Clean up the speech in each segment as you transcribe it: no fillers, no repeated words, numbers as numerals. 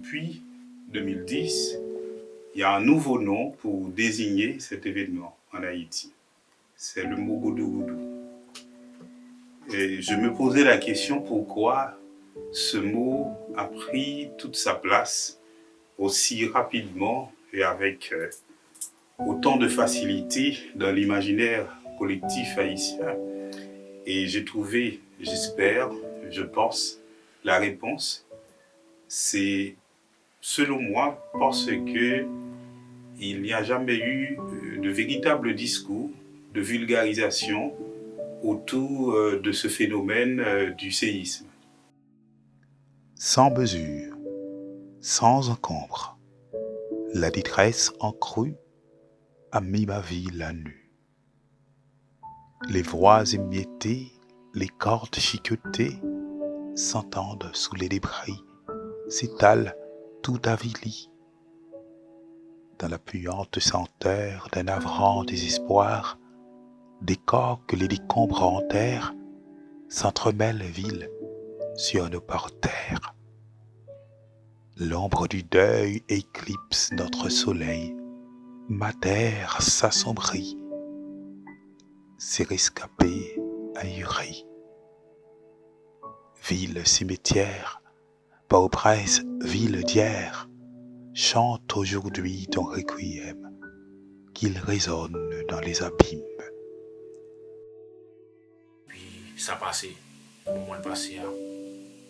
depuis 2010, il y a un nouveau nom pour désigner cet événement en Haïti. C'est le Mogoudou. Et je me posais la question pourquoi ce mot a pris toute sa place aussi rapidement et avec autant de facilité dans l'imaginaire collectif haïtien. Et j'ai trouvé, j'espère, je pense, la réponse, c'est selon moi parce que il n'y a jamais eu de véritable discours de vulgarisation autour de ce phénomène du séisme. Sans mesure, sans encombre, la détresse en crue a mis ma ville à nu. Les voix émiettées, les cordes chiquetées s'entendent sous les débris, s'étalent tout avili. Dans la puante senteur d'un navrant désespoir, des corps que les décombres enterrent s'entremêlent villes sur nos parterres. L'ombre du deuil éclipse notre soleil, ma terre s'assombrit, ses rescapés ahuris. Ville cimetière, Port-au-Prince, ville d'hier, chante aujourd'hui ton requiem, qu'il résonne dans les abîmes. Puis ça passait, au moment de passer,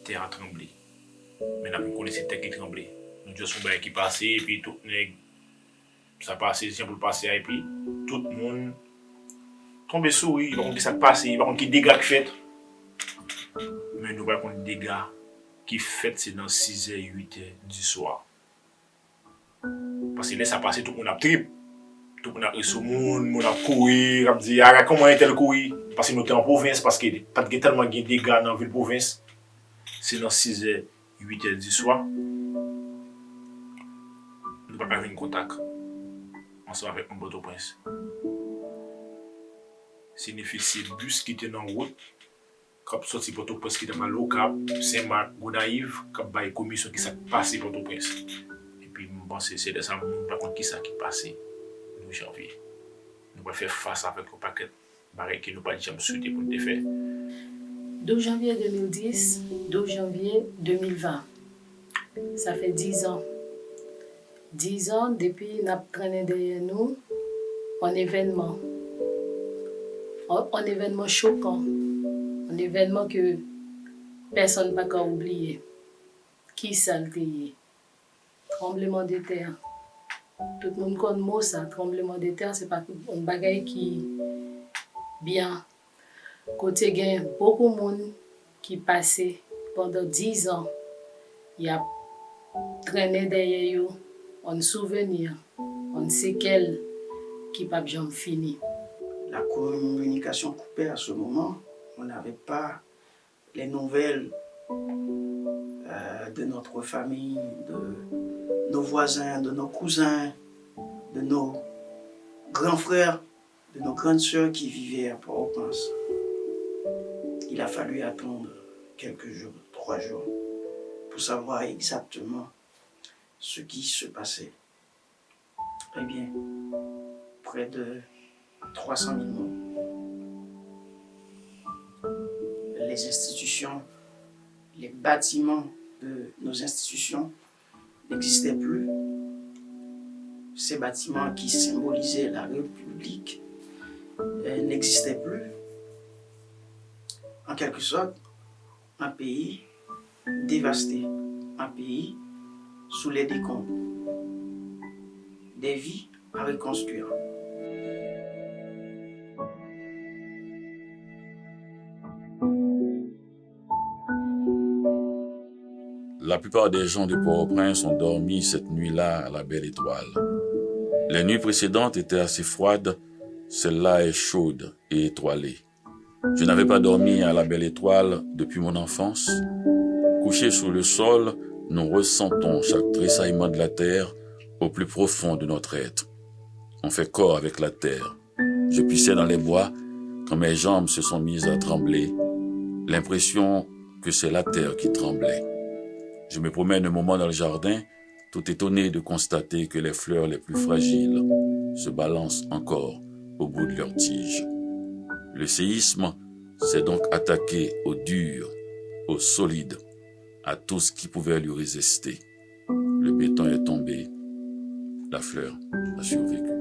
terre a tremblé. Maintenant, nous connaissons terre qui tremblait. Nous disons son bail qui passait, et puis tout ça passait, c'est pour le passer, et puis tout le monde tombe sourire, il va contre ça passe, il va contre qui dégâts qui fait. Mais nous va contre dégâts qui fait c'est dans 6h, 8h du soir. Parce que là, ça passe, tout le monde a trip. Tout le monde a reçu le monde a couru, on a dit, ah, comment est-elle courir? Parce que nous sommes en province, parce qu'il n'y a pas tellement de dégâts dans la ville province. C'est dans 6h, 8h du soir. Nous ne pouvons pas avoir un contact ensemble avec un Port-au-Prince. C'est difficile, bus qui était en route, quand sorti Port-au-Prince qui était mal au Cap, Saint-Marc, Gonaïve, quand il y a une commission qui s'est passée Port-au-Prince. Et puis, je pense que c'est de ça, par contre, qui s'est passé le janvier. Nous allons faire face avec un paquet de barrières qui nous pas jamais souhaité pour nous faire. 12 janvier 2010, 12 janvier 2020. Ça fait 10 ans. 10 ans depuis nous traîné derrière nous un événement. Un événement choquant. Un événement que personne n'a pas oublié. Qui ça le fait? Tremblement de terre. Tout le monde connaît le mot ça. Tremblement de terre, c'est pas un bagage qui bien. Côté il y a beaucoup de monde qui passé pendant 10 ans. Il y a traîné derrière eux un souvenir, un séquelle qui pas jamais fini. La communication coupée à ce moment, on n'avait pas les nouvelles de notre famille, de nos voisins, de nos cousins, de nos grands frères, de nos grandes sœurs qui vivaient à Port-au-Prince. Il a fallu attendre quelques jours, 3 jours, pour savoir exactement ce qui se passait. Eh bien, près de 300 000 morts. Les institutions, les bâtiments de nos institutions n'existaient plus. Ces bâtiments qui symbolisaient la République n'existaient plus. En quelque sorte, un pays dévasté, un pays sous les décombres, des vies à reconstruire. La plupart des gens de Port-au-Prince ont dormi cette nuit-là à la Belle Étoile. Les nuits précédentes étaient assez froides, celle-là est chaude et étoilée. Je n'avais pas dormi à la Belle Étoile depuis mon enfance. Couchés sur le sol, nous ressentons chaque tressaillement de la terre au plus profond de notre être. On fait corps avec la terre. Je pissais dans les bois quand mes jambes se sont mises à trembler. L'impression que c'est la terre qui tremblait. Je me promène un moment dans le jardin, tout étonné de constater que les fleurs les plus fragiles se balancent encore au bout de leurs tiges. Le séisme s'est donc attaqué au dur, au solide, à tout ce qui pouvait lui résister. Le béton est tombé, la fleur a survécu.